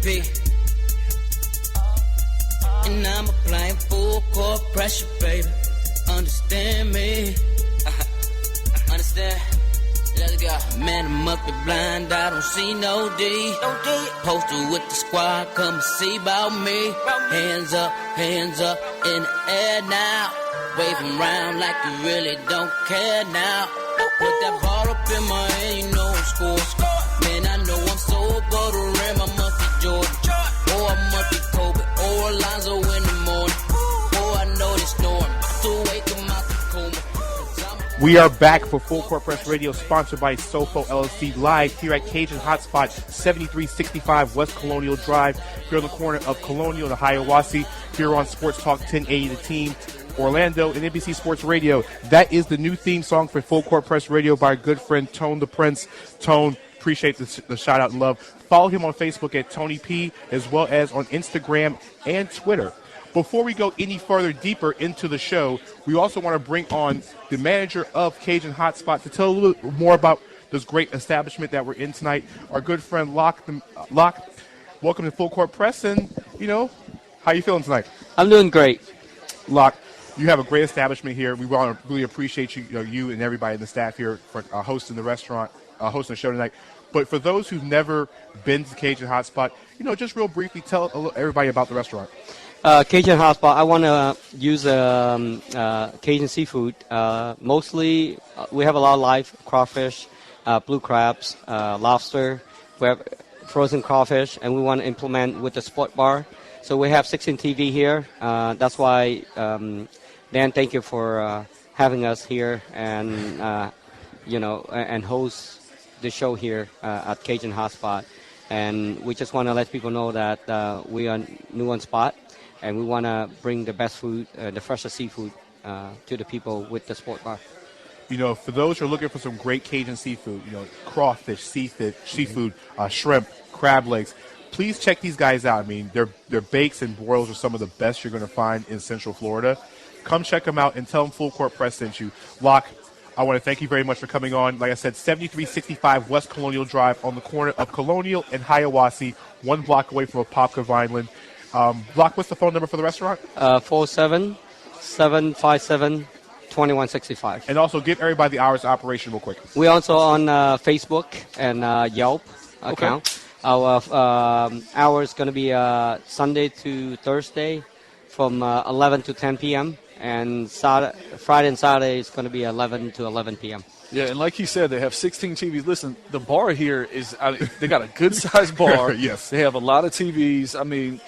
MVP. And I'm applying full court pressure, baby. Understand me. Understand? Let's go. Man, I'm up the blind, I don't see no D. Posted with the squad, come and see about me. Hands up in the air now. Wave 'em round like you really don't care now. Put that ball up in my hand, you know I'm scoring. Man, I know I'm so above the rim, I must be Jordan. Or I must be Kobe, or Alonzo in the morning. Or I know they snoring, to wake 'em out the coma. We are back for Full Court Press Radio, sponsored by SOFOELLC, live here at Cajun Hotspot, 7365 West Colonial Drive, here on the corner of Colonial and Hiawassee, here on Sports Talk 1080 The Team, Orlando, and NBC Sports Radio. That is the new theme song for Full Court Press Radio by our good friend Tone the Prince. Tone, appreciate the shout out and love. Follow him on Facebook at Tony P, as well as on Instagram and Twitter. Before we go any further deeper into the show, we also want to bring on the manager of Cajun Hotspot to tell a little more about this great establishment that we're in tonight. Our good friend Locke, welcome to Full Court Press, and, how you feeling tonight? I'm doing great. Locke, you have a great establishment here. We want to really appreciate you, you and everybody in the staff here for hosting the restaurant, hosting the show tonight. But for those who've never been to Cajun Hotspot, just real briefly tell everybody about the restaurant. Cajun Hotspot, I want to use Cajun seafood. Mostly, we have a lot of live crawfish, blue crabs, lobster. We have frozen crawfish, and we want to implement with the sport bar. So we have 16 TV here. That's why, Dan, thank you for having us here and, and host the show here at Cajun Hotspot. And we just want to let people know that we are new on spot. And we want to bring the best food, the freshest seafood to the people with the sport bar. For those who are looking for some great Cajun seafood, crawfish, seafood, shrimp, crab legs, please check these guys out. I mean, their bakes and broils are some of the best you're going to find in Central Florida. Come check them out and tell them Full Court Press sent you. Locke, I want to thank you very much for coming on. Like I said, 7365 West Colonial Drive on the corner of Colonial and Hiawassee, 1 block away from Apopka Vineland. Locke, what's the phone number for the restaurant? 477-557-2165. And also give everybody the hours of operation real quick. We're also on Facebook and Yelp account. Okay. Our hours going to be Sunday to Thursday from 11 to 10 p.m. And Friday and Saturday is going to be 11 to 11 p.m. Yeah, and like he said, they have 16 TVs. Listen, the bar here is, they got a good-sized bar. Yes. They have a lot of TVs. I mean,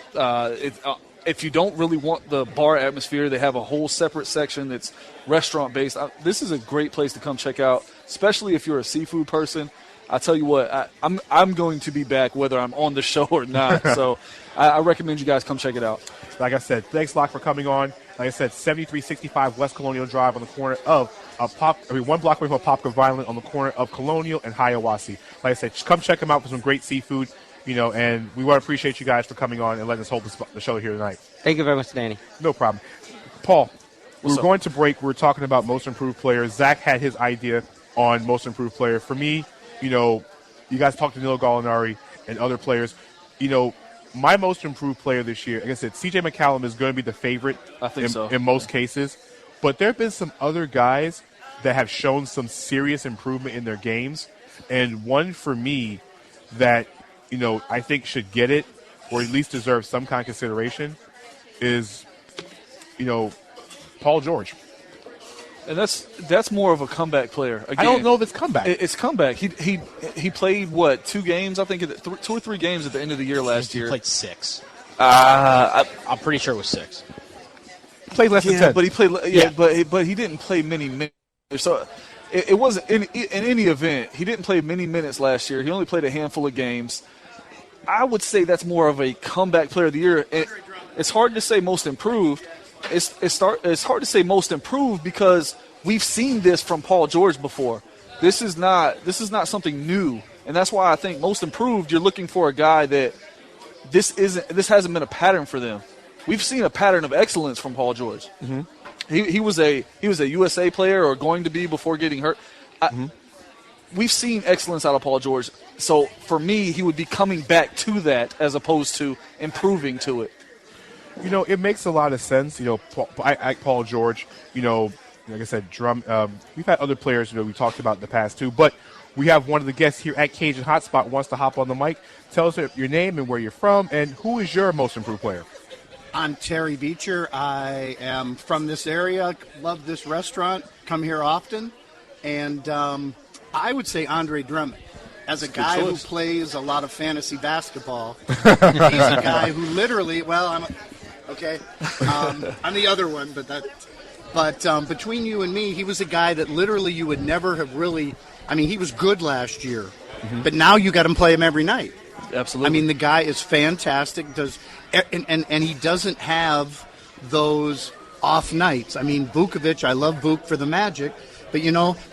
if you don't really want the bar atmosphere, they have a whole separate section that's restaurant-based. This is a great place to come check out, especially if you're a seafood person. I tell you what, I'm going to be back whether I'm on the show or not. So I recommend you guys come check it out. Like I said, thanks, Locke, for coming on. Like I said, 7365 West Colonial Drive on the corner of 1 block away from Apopka Vineland on the corner of Colonial and Hiawassee. Like I said, just come check them out for some great seafood, and we want to appreciate you guys for coming on and letting us hold the show here tonight. Thank you very much, Danny. No problem. Paul, we were going to break. We were talking about most improved players. Zach had his idea on most improved player. For me, you guys talked to Neil Gallinari and other players. My most improved player this year, like I said, C.J. McCallum is going to be the favorite in most cases. But there have been some other guys that have shown some serious improvement in their games. And one for me that, I think should get it or at least deserve some kind of consideration is, Paul George. And that's more of a comeback player. Again, I don't know if it's comeback. It's comeback. He played, 2 games? I think 2 or 3 games at the end of the year last year. He played 6. I'm pretty sure it was 6. Played less than 10. But he played. But he didn't play many minutes. So it wasn't in any event. He didn't play many minutes last year. He only played a handful of games. I would say that's more of a comeback player of the year. It's hard to say most improved. It's hard to say most improved because we've seen this from Paul George before. This is not something new, and that's why I think most improved. You're looking for a guy that this hasn't been a pattern for them. We've seen a pattern of excellence from Paul George. Mm-hmm. He was a USA player or going to be before getting hurt. we've seen excellence out of Paul George. So for me, he would be coming back to that as opposed to improving to it. It makes a lot of sense. Paul George, like I said, we've had other players, we talked about in the past too, but we have one of the guests here at Cajun Hotspot wants to hop on the mic. Tell us your name and where you're from, and who is your most improved player? I'm Terry Beecher. I am from this area, love this restaurant, come here often, and I would say Andre Drummond. As a guy who plays a lot of fantasy basketball, he's a guy who literally, I'm the other one, but between you and me, he was a guy that literally you would never have really, he was good last year, but now you got him play him every night. Absolutely. The guy is fantastic, and he doesn't have those off nights. Vukovic, I love Vuk for the Magic, but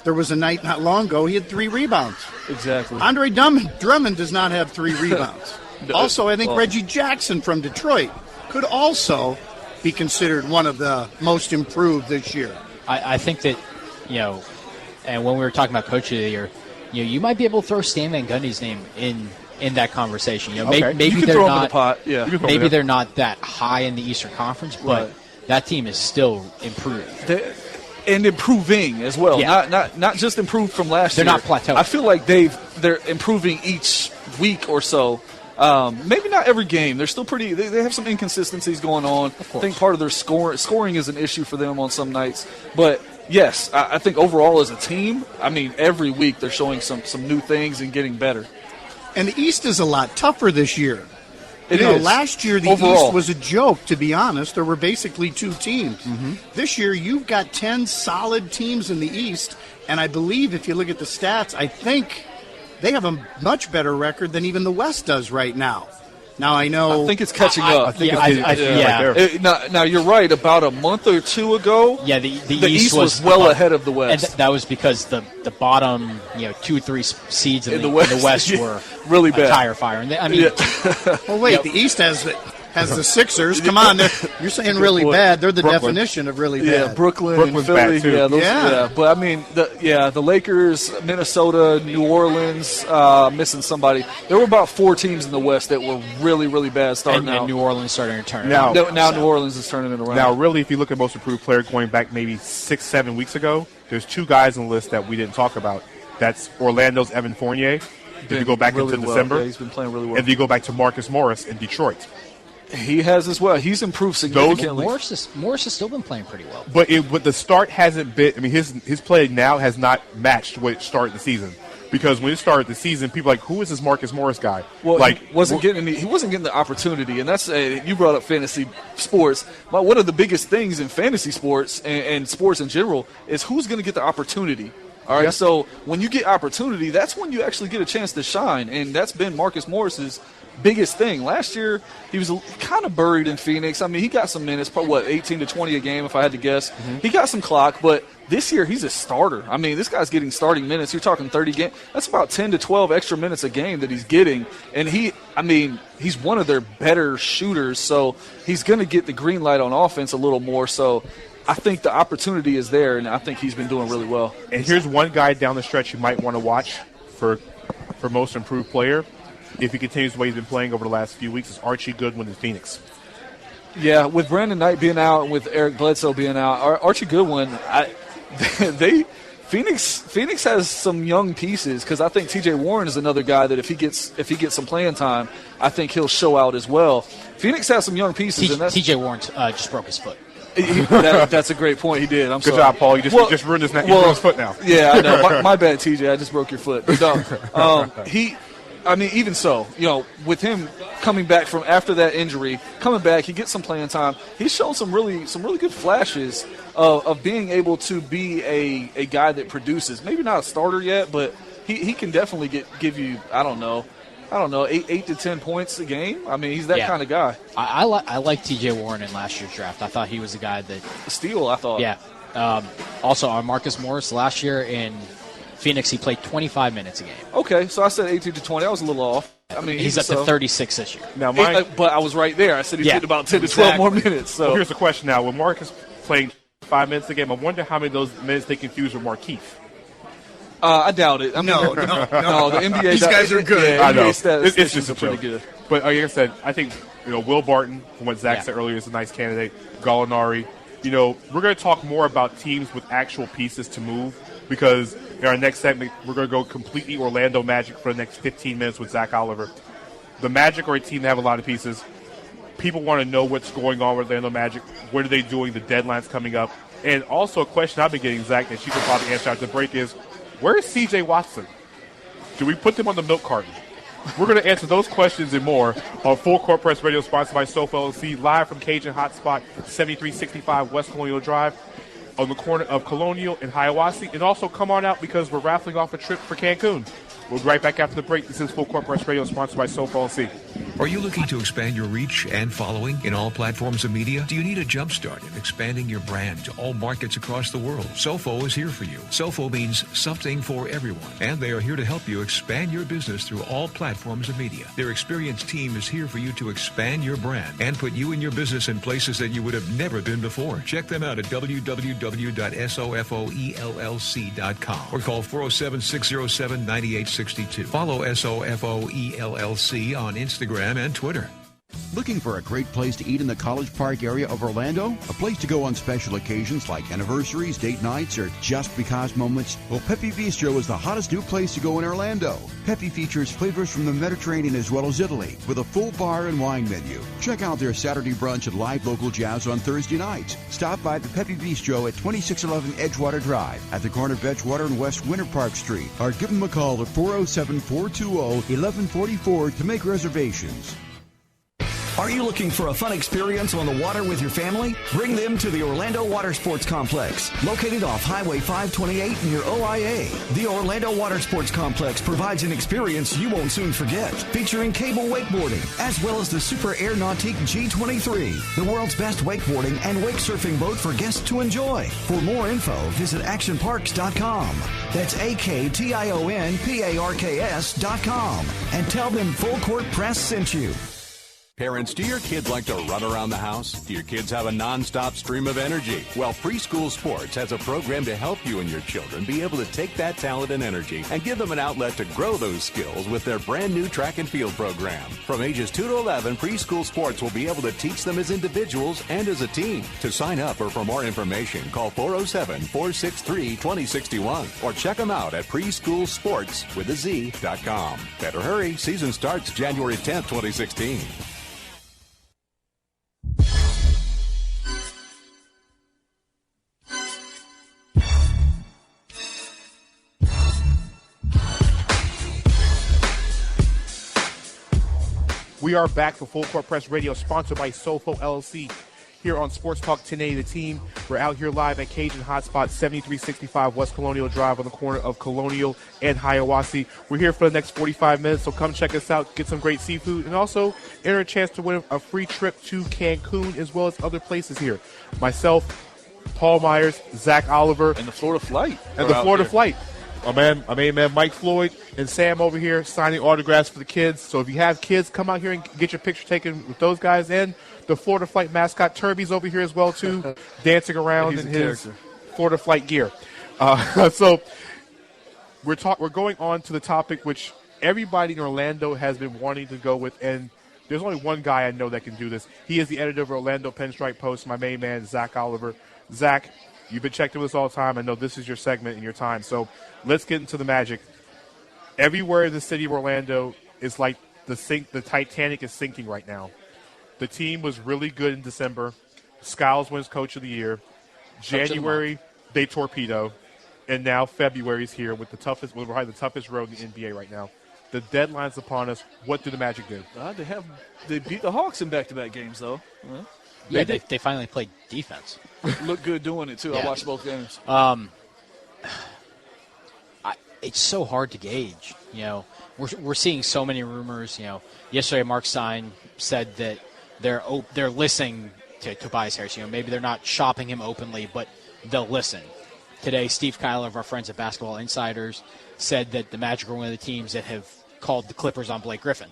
there was a night not long ago he had 3 rebounds. Exactly. Andre Drummond does not have 3 rebounds. Also, I think Reggie Jackson from Detroit could also be considered one of the most improved this year. I think that, and when we were talking about Coach of the Year, you might be able to throw Stan Van Gundy's name in that conversation. Maybe they're not the pot. Yeah. Maybe they're not that high in the Eastern Conference, but that team is still improved. And improving as well. Yeah. Not just improved from last year. They're not plateauing. I feel like they're improving each week or so. Maybe not every game. They're still they have some inconsistencies going on. I think part of their scoring is an issue for them on some nights. But yes, I think overall as a team, every week they're showing some new things and getting better. And the East is a lot tougher this year. It is. Last year the overall. East was a joke, to be honest. There were basically 2 teams. This year you've got 10 solid teams in the East, and I believe if you look at the stats, I think they have a much better record than even the West does right now. Now I know. I think it's catching up. I think it's right there. Now you're right. About a month or 2 ago, the East was well ahead of the West, and that was because the bottom 2 or 3 seeds in the West were really bad, tire fire. And well, wait, the East has the Sixers. Come on, you're saying really bad. They're the definition of really bad. Yeah, Brooklyn's and Philly. Bad too. Yeah. But the Lakers, Minnesota, New Orleans, missing somebody. There were about 4 teams in the West that were really, really bad starting out. And New Orleans starting to turn now. Now New Orleans is turning it around. Now, really, if you look at most improved player going back maybe 6-7 weeks ago, there's 2 guys on the list that we didn't talk about. That's Orlando's Evan Fournier. If you go back into December, he's been playing really well. And if you go back to Marcus Morris in Detroit. He has as well. He's improved significantly. Morris has still been playing pretty well. But the start hasn't been – his play now has not matched what it started the season. Because when it started the season, people were like, who is this Marcus Morris guy? Well, he wasn't getting the opportunity. And that's you brought up fantasy sports. But one of the biggest things in fantasy sports and sports in general is who's going to get the opportunity. All right, so when you get opportunity, that's when you actually get a chance to shine. And that's been Marcus Morris's biggest thing. Last year, he was kind of buried in Phoenix. He got some minutes, probably 18 to 20 a game if I had to guess. He got some clock, but this year he's a starter. This guy's getting starting minutes. You're talking 30 games. That's about 10 to 12 extra minutes a game that he's getting. And he's one of their better shooters, so he's going to get the green light on offense a little more. So I think the opportunity is there, and I think he's been doing really well. And here's one guy down the stretch you might want to watch for most improved player. If he continues the way he's been playing over the last few weeks, is Archie Goodwin in Phoenix. Yeah, with Brandon Knight being out and with Eric Bledsoe being out, Archie Goodwin, Phoenix has some young pieces because I think T.J. Warren is another guy that if he gets some playing time, I think he'll show out as well. Phoenix has some young pieces. T.J. Warren just broke his foot. That's a great point. He did. I'm sorry. Good job, Paul. You just ruined his foot now. Yeah, I know. My bad, TJ. I just broke your foot. But, even so, with him coming back from after that injury, he gets some playing time. He's shown some really good flashes of being able to be a guy that produces. Maybe not a starter yet, but he can definitely give you, I don't know, 8 to 10 points a game. He's that kind of guy. I like T.J. Warren in last year's draft. I thought he was a guy that steal. I thought. Yeah. Also, on Marcus Morris last year in Phoenix, he played 25 minutes a game. Okay, so I said 18 to 20. I was a little off. He's up to 36 this year. Now, but I was right there. I said he's getting about 10 to 12 more minutes. So here's the question now: when Marcus playing 5 minutes a game, I wonder how many of those minutes they confuse with Markieff. I doubt it. No. The NBA. These guys are good. I know. It's just a pretty joke. good. But like I said, I think Will Barton, from what Zach said earlier, is a nice candidate. Gallinari. We're going to talk more about teams with actual pieces to move because in our next segment, we're going to go completely Orlando Magic for the next 15 minutes with Zach Oliver. The Magic are a team that have a lot of pieces. People want to know what's going on with Orlando Magic. What are they doing? The deadline's coming up. And also a question I've been getting, Zach, that you can probably answer after the break is, where is C.J. Watson? Do we put them on the milk carton? We're going to answer those questions and more on Full Court Press Radio, sponsored by SOFOELLC, live from Cajun Hotspot, 7365 West Colonial Drive, on the corner of Colonial and Hiawassee. And also come on out because we're raffling off a trip for Cancun. We'll be right back after the break. This is Full Court Press Radio, sponsored by SOFOELLC. Are you looking to expand your reach and following in all platforms of media? Do you need a jump start in expanding your brand to all markets across the world? SOFO is here for you. SOFO means something for everyone, and they are here to help you expand your business through all platforms of media. Their experienced team is here for you to expand your brand and put you and your business in places that you would have never been before. Check them out at www.sofoellc.com or call 407-607-9862. Follow SOFOELLC on Instagram and Twitter. Looking for a great place to eat in the College Park area of Orlando? A place to go on special occasions like anniversaries, date nights, or just because moments? Well, Pepe Bistro is the hottest new place to go in Orlando. Pepe features flavors from the Mediterranean as well as Italy, with a full bar and wine menu. Check out their Saturday brunch and live local jazz on Thursday nights. Stop by the Pepe Bistro at 2611 Edgewater Drive at the corner of Edgewater and West Winter Park Street, or give them a call at 407-420-1144 to make reservations. Are you looking for a fun experience on the water with your family? Bring them to the Orlando Water Sports Complex, located off Highway 528 near OIA. The Orlando Water Sports Complex provides an experience you won't soon forget, featuring cable wakeboarding, as well as the Super Air Nautique G23, the world's best wakeboarding and wake surfing boat for guests to enjoy. For more info, visit actionparks.com. That's AKTIONPARKS.com. And tell them Full Court Press sent you. Parents, do your kids like to run around the house? Do your kids have a nonstop stream of energy? Well, Preschool Sports has a program to help you and your children be able to take that talent and energy and give them an outlet to grow those skills with their brand new track and field program. From ages 2 to 11, Preschool Sports will be able to teach them as individuals and as a team. To sign up or for more information, call 407-463-2061 or check them out at preschoolsports.com. Better hurry, season starts January 10th, 2016. We are back for Full Court Press Radio, sponsored by SOFOELLC here on Sports Talk 1080 The Team. We're out here live at Cajun Hotspot, 7365 West Colonial Drive on the corner of Colonial and Hiawassee. We're here for the next 45 minutes, so come check us out, get some great seafood, and also enter a chance to win a free trip to Cancun as well as other places here. Myself, Paul Myers, Zach Oliver. And the Florida Flight. And the Florida Flight. My main man Mike Floyd and Sam over here signing autographs for the kids. So if you have kids, come out here and get your picture taken with those guys. And the Florida Flight mascot Turby's over here as well too, dancing around in his Florida Flight gear. So we're going on to the topic which everybody in Orlando has been wanting to go with, and there's only one guy I know that can do this. He is the editor of Orlando Pinstripe Post, my main man Zach Oliver. Zach, you've been checking with us all the time. I know this is your segment and your time. So let's get into the Magic. Everywhere in the city of Orlando is like the Titanic is sinking right now. The team was really good in December. Skiles wins Coach of the Year. January, they torpedo. And now February's here with probably the toughest road in the NBA right now. The deadline's upon us. What do the Magic do? They beat the Hawks in back-to-back games, though. Yeah, they finally played defense. Look good doing it, too. Yeah. I watched both games. It's so hard to gauge. We're seeing so many rumors. Yesterday Mark Stein said that they're listening to Tobias Harris. Maybe they're not shopping him openly, but they'll listen. Today, Steve Kyler of our friends at Basketball Insiders said that the Magic are one of the teams that have called the Clippers on Blake Griffin.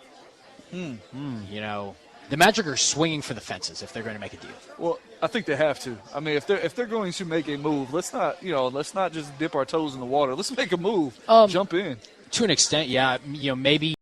the Magic are swinging for the fences if they're going to make a deal. Well, I think they have to. I mean, if they're going to make a move, let's not just dip our toes in the water. Let's make a move. Jump in. To an extent, yeah. Maybe